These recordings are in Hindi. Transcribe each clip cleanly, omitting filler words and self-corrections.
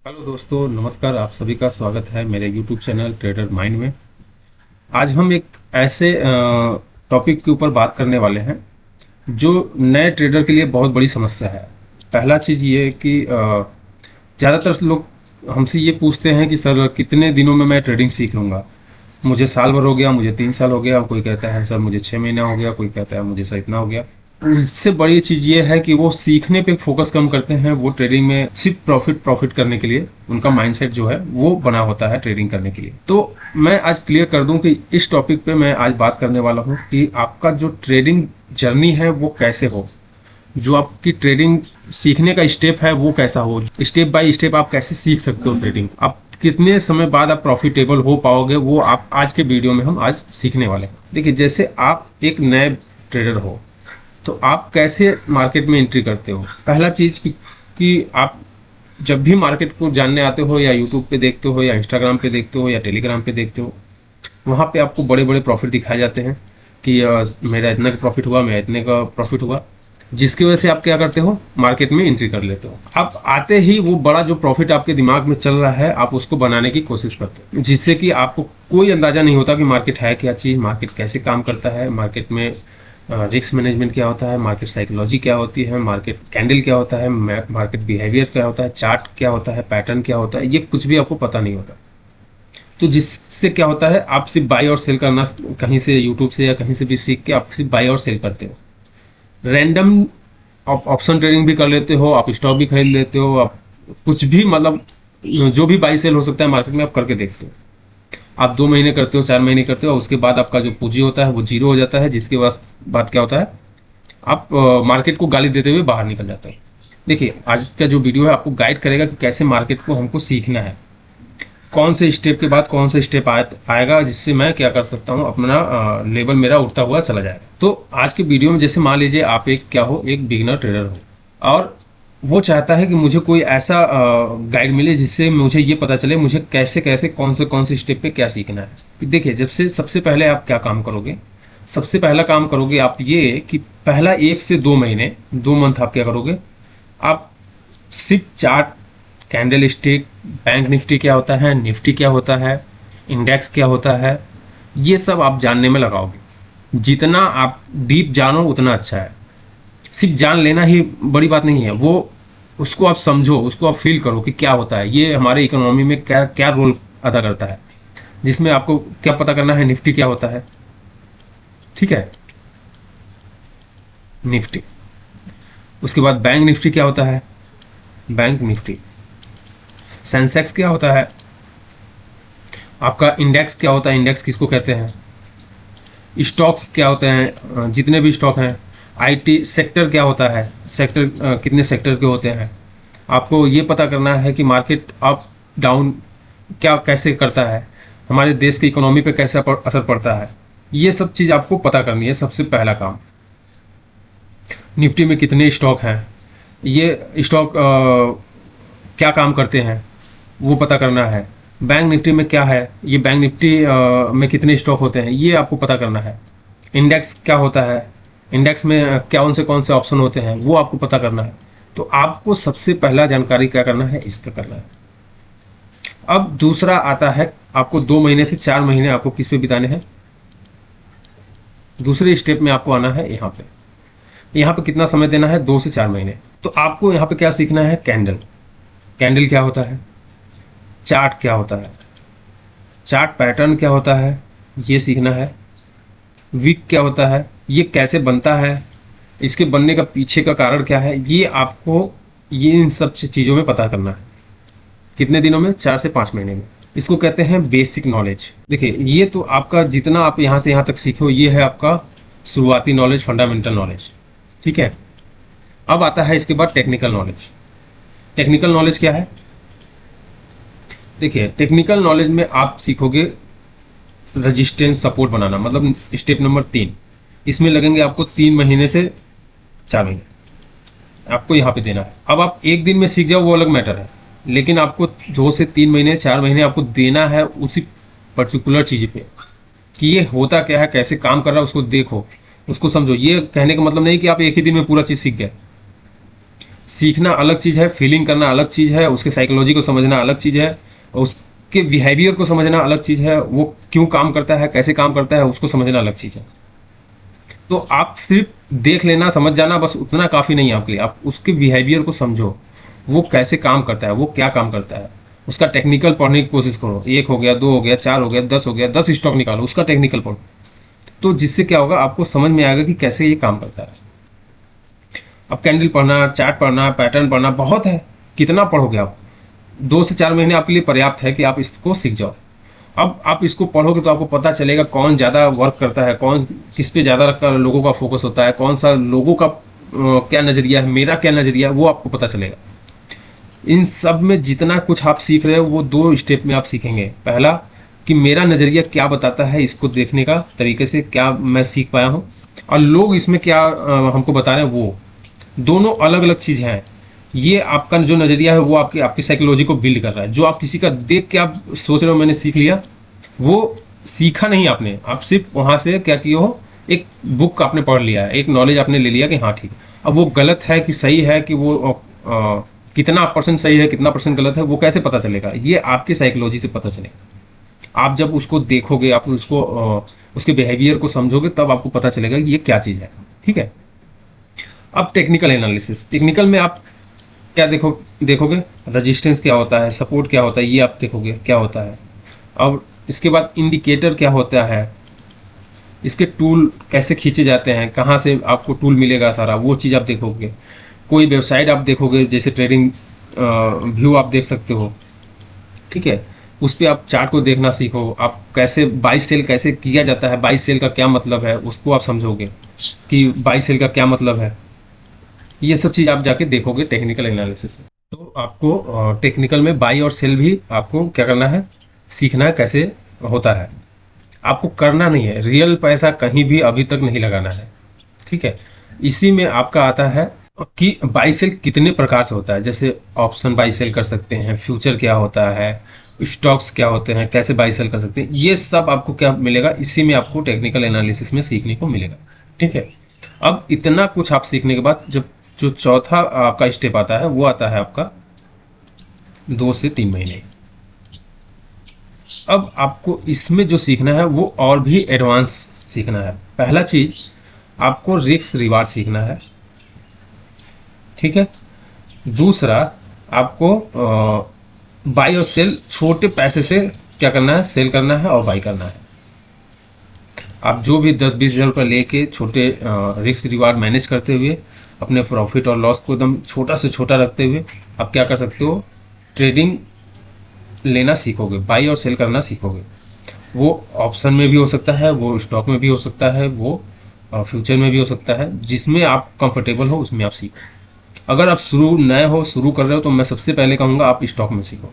हेलो दोस्तों, नमस्कार। आप सभी का स्वागत है मेरे यूट्यूब चैनल ट्रेडर माइंड में। आज हम एक ऐसे टॉपिक के ऊपर बात करने वाले हैं जो नए ट्रेडर के लिए बहुत बड़ी समस्या है। पहला चीज़ ये है कि ज़्यादातर लोग हमसे ये पूछते हैं कि सर कितने दिनों में मैं ट्रेडिंग सीख लूँगा। मुझे साल भर हो गया, मुझे 3 साल हो गया, कोई कहता है सर मुझे 6 महीना हो गया, कोई कहता है मुझे सर इतना हो गया। उससे बड़ी चीज़ ये है कि वो सीखने पे फोकस कम करते हैं। वो ट्रेडिंग में सिर्फ प्रॉफिट प्रॉफिट करने के लिए उनका माइंडसेट जो है वो बना होता है ट्रेडिंग करने के लिए। तो मैं आज क्लियर कर दूं कि इस टॉपिक पे मैं आज बात करने वाला हूं कि आपका जो ट्रेडिंग जर्नी है वो कैसे हो, जो आपकी ट्रेडिंग सीखने का स्टेप है वो कैसा हो, स्टेप बाय स्टेप आप कैसे सीख सकते हो ट्रेडिंग, आप कितने समय बाद आप प्रॉफिटेबल हो पाओगे, वो आप आज के वीडियो में हम आज सीखने वाले हैं। देखिए, जैसे आप एक नए ट्रेडर हो तो आप कैसे मार्केट में एंट्री करते हो। पहला चीज कि आप जब भी मार्केट को जानने आते हो, या यूट्यूब पे देखते हो, या इंस्टाग्राम पे देखते हो, या टेलीग्राम पे देखते हो, वहाँ पे आपको बड़े बड़े प्रॉफिट दिखाए जाते हैं कि मेरा इतना का प्रॉफिट हुआ, मेरा इतने का प्रॉफिट हुआ, जिसकी वजह से आप क्या करते हो, मार्केट में एंट्री कर लेते हो। आप आते ही वो बड़ा जो प्रॉफिट आपके दिमाग में चल रहा है आप उसको बनाने की कोशिश करते हो, जिससे कि आपको कोई अंदाजा नहीं होता कि मार्केट है क्या चीज़, मार्केट कैसे काम करता है, मार्केट में रिस्क मैनेजमेंट क्या होता है, मार्केट साइकोलॉजी क्या होती है, मार्केट कैंडल क्या होता है, मार्केट बिहेवियर क्या होता है, चार्ट क्या होता है, पैटर्न क्या होता है, ये कुछ भी आपको पता नहीं होता। तो जिससे क्या होता है, आप सिर्फ बाई और सेल करना कहीं से यूट्यूब से या कहीं से भी सीख के आप सिर्फ बाई और सेल करते हो। रैंडम आप ऑप्शन ट्रेडिंग भी कर लेते हो, आप स्टॉक भी खरीद लेते हो, आप कुछ भी मतलब जो भी बाई सेल हो सकता है मार्केट में आप करके देखते हो। आप 2 महीने करते हो, 4 महीने करते हो, उसके बाद आपका जो पूंजी होता है वो जीरो हो जाता है, जिसके बाद क्या होता है, आप मार्केट को गाली देते हुए बाहर निकल जाते हो। देखिए, आज का जो वीडियो है आपको गाइड करेगा कि कैसे मार्केट को हमको सीखना है, कौन से स्टेप के बाद कौन सा स्टेप आएगा, जिससे मैं क्या कर सकता हूँ, अपना लेवल मेरा उठता हुआ चला जाएगा। तो आज के वीडियो में जैसे मान लीजिए आप एक क्या हो, एक बिगिनर ट्रेडर हो, और वो चाहता है कि मुझे कोई ऐसा गाइड मिले जिससे मुझे ये पता चले मुझे कैसे कैसे कौन से स्टेप पे क्या सीखना है। देखिए, जब से सबसे पहले आप क्या काम करोगे, सबसे पहला काम करोगे आप ये कि पहला 1 से 2 महीने, 2 मंथ आप क्या करोगे, आप सिर्फ chart, candle stick, bank Nifty क्या होता है, निफ्टी क्या होता है, इंडेक्स क्या होता है, ये सब आप जानने में लगाओगे। जितना आप डीप जानो उतना अच्छा है। सिर्फ जान लेना ही बड़ी बात नहीं है, वो उसको आप समझो, उसको आप फील करो कि क्या होता है, ये हमारे इकोनॉमी में क्या क्या रोल अदा करता है। जिसमें आपको क्या पता करना है, निफ्टी क्या होता है, ठीक है, निफ्टी। उसके बाद बैंक निफ्टी क्या होता है, बैंक निफ्टी। सेंसेक्स क्या होता है, आपका इंडेक्स क्या होता है, इंडेक्स किसको कहते हैं, स्टॉक्स क्या होते हैं, जितने भी स्टॉक हैं, आईटी सेक्टर क्या होता है, सेक्टर कितने सेक्टर के होते हैं। आपको ये पता करना है कि मार्केट अप डाउन क्या कैसे करता है, हमारे देश की इकोनॉमी पे कैसा असर पड़ता है, ये सब चीज़ आपको पता करनी है सबसे पहला काम। निफ्टी में कितने स्टॉक हैं, ये स्टॉक क्या काम करते हैं, वो पता करना है। बैंक निफ्टी में क्या है, ये बैंक निफ्टी में कितने स्टॉक होते हैं, ये आपको पता करना है। इंडेक्स क्या होता है, इंडेक्स में कौन से ऑप्शन होते हैं, वो आपको पता करना है। तो आपको सबसे पहला जानकारी क्या करना है, इसका करना है। अब दूसरा आता है, आपको 2 महीने से 4 महीने आपको किस पे बिताने हैं, दूसरे स्टेप में आपको आना है यहाँ पे। यहाँ पे कितना समय देना है, 2 से 4 महीने। तो आपको यहाँ पे क्या सीखना है, कैंडल, कैंडल क्या होता है, चार्ट क्या होता है, चार्ट पैटर्न क्या होता है, ये सीखना है। वीक क्या होता है, ये कैसे बनता है, इसके बनने का पीछे का कारण क्या है, ये आपको ये इन सब चीज़ों में पता करना है। कितने दिनों में, 4 से 5 महीने में। इसको कहते हैं बेसिक नॉलेज। देखिए, ये तो आपका जितना आप यहाँ से यहाँ तक सीखो, ये है आपका शुरुआती नॉलेज, फंडामेंटल नॉलेज, ठीक है। अब आता है इसके बाद टेक्निकल नॉलेज। टेक्निकल नॉलेज क्या है, देखिए, टेक्निकल नॉलेज में आप सीखोगे रेजिस्टेंस सपोर्ट बनाना, मतलब स्टेप नंबर 3। इसमें लगेंगे आपको 3 महीने से 4 महीने, आपको यहाँ पे देना है। अब आप एक दिन में सीख जाओ वो अलग मैटर है, लेकिन आपको 2 से 3 महीने 4 महीने आपको देना है उसी पर्टिकुलर चीज़ पे कि ये होता क्या है, कैसे काम कर रहा है, उसको देखो, उसको समझो। ये कहने का मतलब नहीं कि आप एक ही दिन में पूरा चीज़ सीख गए। सीखना अलग चीज़ है, फीलिंग करना अलग चीज़ है, उसके साइकोलॉजी को समझना अलग चीज़ है, उसके बिहेवियर को समझना अलग चीज़ है, वो क्यों काम करता है, कैसे काम करता है, उसको समझना अलग चीज़ है। तो आप सिर्फ देख लेना, समझ जाना, बस उतना काफ़ी नहीं है आपके लिए। आप उसके बिहेवियर को समझो, वो कैसे काम करता है, वो क्या काम करता है, उसका टेक्निकल पढ़ने की कोशिश करो। 1 हो गया, 2 हो गया, 4 हो गया, 10 हो गया, 10 स्टॉक निकालो, उसका टेक्निकल पढ़ो। तो जिससे क्या होगा, आपको समझ में आएगा कि कैसे ये काम करता है। अब कैंडल पढ़ना, चार्ट पढ़ना, पैटर्न पढ़ना बहुत है, कितना पढ़ोगे आप? 2 से 4 महीने आपके लिए पर्याप्त है कि आप इसको सीख जाओ। अब आप इसको पढ़ोगे तो आपको पता चलेगा कौन ज़्यादा वर्क करता है, कौन किस पे ज़्यादा लोगों का फोकस होता है, कौन सा लोगों का क्या नज़रिया है, मेरा क्या नज़रिया है, वो आपको पता चलेगा। इन सब में जितना कुछ आप सीख रहे हो वो 2 स्टेप में आप सीखेंगे। पहला कि मेरा नज़रिया क्या बताता है, इसको देखने का तरीके से क्या मैं सीख पाया हूँ, और लोग इसमें क्या हमको बता रहे हैं, वो दोनों अलग अलग चीज़ हैं। ये आपका जो नज़रिया है वो आपकी आपकी साइकोलॉजी को बिल्ड कर रहा है। जो आप किसी का देख के आप सोच रहे हो मैंने सीख लिया, वो सीखा नहीं आपने, आप सिर्फ वहाँ से क्या किए हो, एक बुक आपने पढ़ लिया है, एक नॉलेज आपने ले लिया कि हाँ ठीक है। अब वो गलत है कि सही है, कि वो कितना परसेंट सही है, कितना परसेंट गलत है, वो कैसे पता चलेगा? ये आपकी साइकोलॉजी से पता चलेगा। आप जब उसको देखोगे, आप उसको उसके बिहेवियर को समझोगे, तब आपको पता चलेगा कि ये क्या चीज़ है। ठीक है। अब टेक्निकल एनालिसिस, टेक्निकल में आप क्या देखोगे, रेजिस्टेंस क्या होता है, सपोर्ट क्या होता है, ये आप देखोगे क्या होता है। अब इसके बाद इंडिकेटर क्या होता है, इसके टूल कैसे खींचे जाते हैं, कहाँ से आपको टूल मिलेगा, सारा वो चीज़ आप देखोगे। कोई वेबसाइट आप देखोगे, जैसे ट्रेडिंग व्यू आप देख सकते हो। ठीक है। उस पर आप चार्ट को देखना सीखो, आप कैसे बाई सेल कैसे किया जाता है, बाई सेल का क्या मतलब है, उसको आप समझोगे कि बाई सेल का क्या मतलब है। ये सब चीज़ आप जाके देखोगे टेक्निकल एनालिसिस में। तो आपको टेक्निकल में बाई और सेल भी आपको क्या करना है, सीखना है कैसे होता है। आपको करना नहीं है, रियल पैसा कहीं भी अभी तक नहीं लगाना है। ठीक है। इसी में आपका आता है कि बाई सेल कितने प्रकार से होता है। जैसे ऑप्शन बाई सेल कर सकते हैं, फ्यूचर क्या होता है, स्टॉक्स क्या होते हैं, कैसे बाई सेल कर सकते हैं, ये सब आपको क्या मिलेगा, इसी में आपको टेक्निकल एनालिसिस में सीखने को मिलेगा। ठीक है। अब इतना कुछ आप सीखने के बाद जब जो चौथा आपका स्टेप आता है, वो आता है आपका 2 से 3 महीने। अब आपको इसमें जो सीखना है वो और भी एडवांस सीखना है। पहला चीज आपको रिस्क रिवार्ड सीखना है। ठीक है। दूसरा आपको बाई और सेल छोटे पैसे से क्या करना है, सेल करना है और बाई करना है। आप जो भी 10-20 हज़ार रुपये लेके छोटे रिस्क रिवार्ड मैनेज करते हुए, अपने प्रॉफिट और लॉस को एकदम छोटा से छोटा रखते हुए आप क्या कर सकते हो, ट्रेडिंग लेना सीखोगे, बाई और सेल करना सीखोगे। वो ऑप्शन में भी हो सकता है, वो स्टॉक में भी हो सकता है, वो फ्यूचर में भी हो सकता है, जिसमें आप कंफर्टेबल हो उसमें आप सीखो। अगर आप शुरू नए हो, शुरू कर रहे हो, तो मैं सबसे पहले कहूँगा आप स्टॉक में सीखो।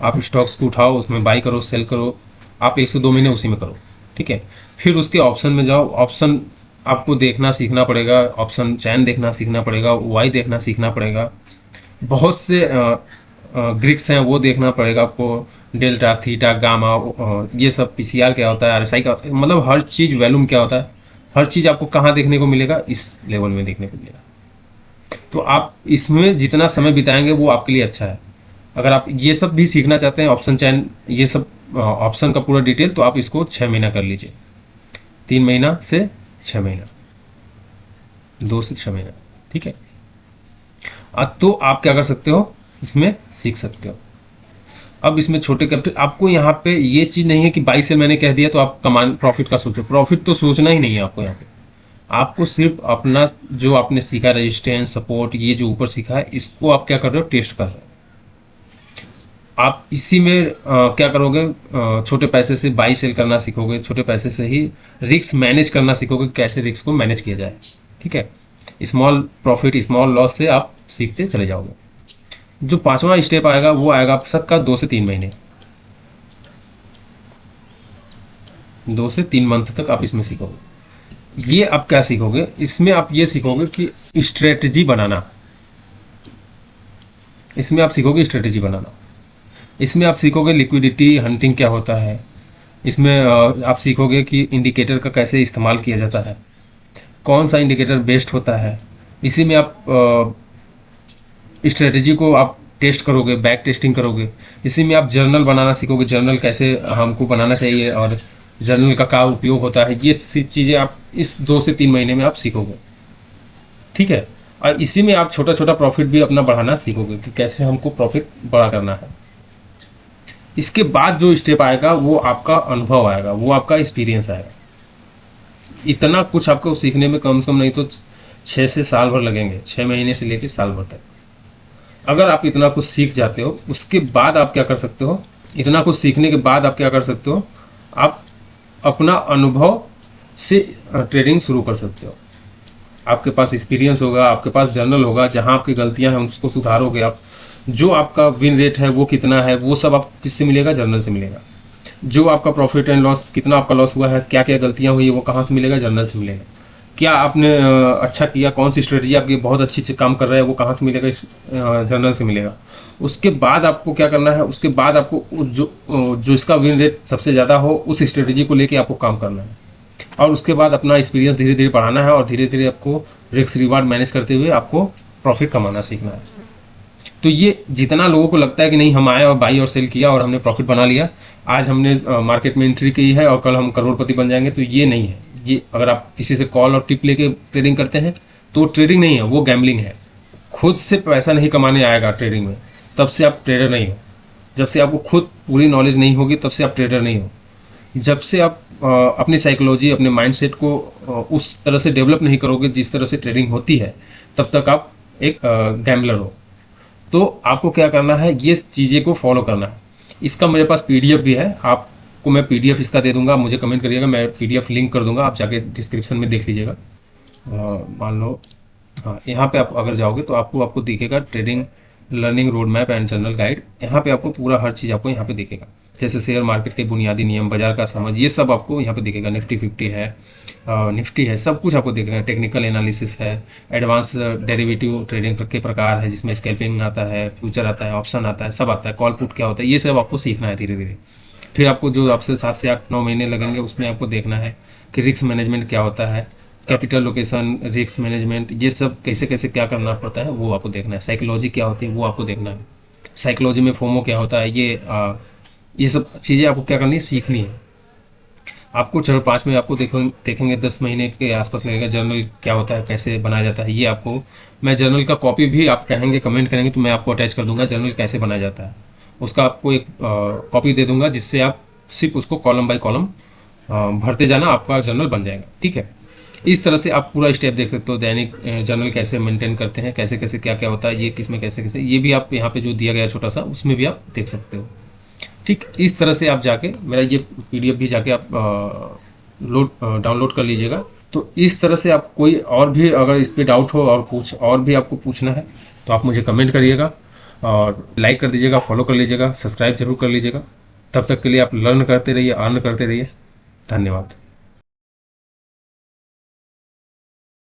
आप स्टॉक्स को उठाओ, उसमें बाई करो, सेल करो, आप 1 से 2 महीने उसी में करो। ठीक है। फिर उसके ऑप्शन में जाओ। ऑप्शन आपको देखना सीखना पड़ेगा, ऑप्शन चैन देखना सीखना पड़ेगा, वाई देखना सीखना पड़ेगा, बहुत से ग्रिक्स हैं वो देखना पड़ेगा आपको, डेल्टा, थीटा, गामा, ये सब, पीसीआर क्या होता है, आरएसआई क्या होता है, मतलब हर चीज़, वैल्यूम क्या होता है, हर चीज़ आपको कहाँ देखने को मिलेगा, इस लेवल में देखने को मिलेगा। तो आप इसमें जितना समय बिताएंगे वो आपके लिए अच्छा है। अगर आप ये सब भी सीखना चाहते हैं, ऑप्शन चैन, ये सब ऑप्शन का पूरा डिटेल, तो आप इसको 6 महीना कर लीजिए। 3 महीना से 6 महीना, 2 से 6 महीना। ठीक है। तो आप क्या कर सकते हो, इसमें सीख सकते हो। अब इसमें छोटे कैपिटल, आपको यहाँ पे ये चीज़ नहीं है कि 22 से मैंने कह दिया तो आप कमान प्रॉफिट का सोचो, प्रॉफिट तो सोचना ही नहीं है आपको यहाँ पे। आपको सिर्फ अपना जो आपने सीखा, रेजिस्टेंस, सपोर्ट, ये जो ऊपर सीखा है, इसको आप क्या कर रहे हो, टेस्ट कर रहे हो। आप इसी में क्या करोगे, छोटे पैसे से बाई सेल करना सीखोगे, छोटे पैसे से ही रिस्क मैनेज करना सीखोगे, कैसे रिस्क को मैनेज किया जाए। ठीक है। स्मॉल प्रॉफिट, स्मॉल लॉस से आप सीखते चले जाओगे। जो 5वां स्टेप आएगा वो आएगा आप सबका 2 से 3 महीने, 2 से 3 मंथ तक आप इसमें सीखोगे। ये आप क्या सीखोगे, इसमें आप ये सीखोगे कि स्ट्रेटजी बनाना। इसमें आप सीखोगे स्ट्रेटजी बनाना। इसमें आप सीखोगे लिक्विडिटी हंटिंग क्या होता है। इसमें आप सीखोगे कि इंडिकेटर का कैसे इस्तेमाल किया जाता है, कौन सा इंडिकेटर बेस्ट होता है, इसी में आप स्ट्रेटजी को आप टेस्ट करोगे, बैक टेस्टिंग करोगे। इसी में आप जर्नल बनाना सीखोगे, जर्नल कैसे हमको बनाना चाहिए और जर्नल का क्या उपयोग होता है। ये चीज़ें आप इस 2 से 3 महीने में आप सीखोगे, ठीक है। और इसी में आप छोटा छोटा प्रॉफिट भी अपना बढ़ाना सीखोगे कि कैसे हमको प्रॉफिट बड़ा करना है। इसके बाद जो स्टेप आएगा वो आपका अनुभव आएगा, वो आपका एक्सपीरियंस आएगा। इतना कुछ आपको सीखने में कम से कम नहीं तो 6 से साल भर लगेंगे, 6 महीने से लेकर साल भर तक। अगर आप इतना कुछ सीख जाते हो, उसके बाद आप क्या कर सकते हो, इतना कुछ सीखने के बाद आप क्या कर सकते हो, आप अपना अनुभव से ट्रेडिंग शुरू कर सकते हो। आपके पास एक्सपीरियंस होगा, आपके पास जर्नल होगा, जहां आपकी गलतियां हैं उसको सुधारोगे आप। जो आपका विन रेट है वो कितना है, वो सब आपको किससे मिलेगा, जर्नल से मिलेगा। जो आपका प्रॉफिट एंड लॉस, कितना आपका लॉस हुआ है, क्या क्या गलतियां हुई है, वो कहाँ से मिलेगा, जर्नल से मिलेगा। क्या आपने अच्छा किया, कौन सी स्ट्रेटजी आपकी बहुत अच्छी काम कर रहा है, वो कहाँ से मिलेगा, जर्नल से मिलेगा। उसके बाद आपको क्या करना है, उसके बाद आपको जो इसका विन रेट सबसे ज़्यादा हो उस स्ट्रेटजी को लेके आपको काम करना है। और उसके बाद अपना एक्सपीरियंस धीरे धीरे बढ़ाना है और धीरे धीरे आपको रिस्क रिवार्ड मैनेज करते हुए आपको प्रॉफिट कमाना सीखना है। तो ये जितना लोगों को लगता है कि नहीं हम आए और बाई और सेल किया और हमने प्रॉफिट बना लिया, आज हमने मार्केट में एंट्री की है और कल हम करोड़पति बन जाएंगे, तो ये नहीं है। ये अगर आप किसी से कॉल और टिप लेके ट्रेडिंग करते हैं तो ट्रेडिंग नहीं है, वो गैम्बलिंग है। खुद से पैसा नहीं कमाने आएगा ट्रेडिंग में, तब से आप ट्रेडर नहीं हो। जब से आपको खुद पूरी नॉलेज नहीं होगी तब से आप ट्रेडर नहीं हो। जब से आप अपनी साइकोलॉजी, अपने माइंडसेट को उस तरह से डेवलप नहीं करोगे जिस तरह से ट्रेडिंग होती है, तब तक आप एक गैम्बलर हो। तो आपको क्या करना है, ये चीज़ें को फॉलो करना है। इसका मेरे पास पीडीएफ भी है, आपको मैं पीडीएफ इसका दे दूंगा, मुझे कमेंट करिएगा, मैं पीडीएफ लिंक कर दूंगा, आप जाके डिस्क्रिप्शन में देख लीजिएगा। मान लो हाँ, यहाँ पे आप अगर जाओगे तो आपको दिखेगा trading learning road map and general guide. यहाँ पे आपको पूरा हर चीज़ आपको यहाँ पे दिखेगा, जैसे शेयर मार्केट के बुनियादी नियम, बाजार का समझ, ये सब आपको यहाँ पे दिखेगा। निफ्टी 50 है, निफ्टी है, सब कुछ आपको दिखेगा। टेक्निकल एनालिसिस है, एडवांस डेरिवेटिव ट्रेडिंग के प्रकार है जिसमें स्कैल्पिंग आता है, फ्यूचर आता है, ऑप्शन आता है, सब आता है, कॉल पुट क्या होता है, ये सब आपको सीखना है धीरे धीरे। फिर आपको जो आपसे 7 से 8 9 महीने लगेंगे उसमें आपको देखना है कि रिस्क मैनेजमेंट क्या होता है, कैपिटल लोकेशन, रिस्क मैनेजमेंट, ये सब कैसे कैसे क्या करना पड़ता है वो आपको देखना है। साइकोलॉजी क्या होती है वो आपको देखना है। साइकोलॉजी में फोमो क्या होता है, ये सब चीज़ें आपको क्या करनी है, सीखनी है। आपको चरण 5 में आपको देखेंगे 10 महीने के आसपास लगेगा। जर्नल क्या होता है, कैसे बनाया जाता है, ये आपको मैं जर्नल का कॉपी भी आप कहेंगे, कमेंट करेंगे तो मैं आपको अटैच कर दूंगा। जर्नल कैसे बनाया जाता है उसका आपको एक कॉपी दे दूंगा, जिससे आप सिर्फ उसको कॉलम बाय कॉलम भरते जाना, आपका जर्नल बन जाएगा, ठीक है। इस तरह से आप पूरा स्टेप देख सकते हो। दैनिक जर्नल कैसे मेंटेन करते हैं, कैसे कैसे क्या क्या होता है, ये किस में कैसे कैसे, ये भी आप यहाँ पे जो दिया गया छोटा सा उसमें भी आप देख सकते हो, ठीक। इस तरह से आप जाके मेरा ये पीडीएफ भी जाके आप डाउनलोड कर लीजिएगा। तो इस तरह से आप कोई और भी अगर इस पर डाउट हो और कुछ और भी आपको पूछना है तो आप मुझे कमेंट करिएगा और लाइक कर दीजिएगा, फॉलो कर लीजिएगा, सब्सक्राइब जरूर कर लीजिएगा। तब तक के लिए आप लर्न करते रहिए, अर्न करते रहिए। धन्यवाद।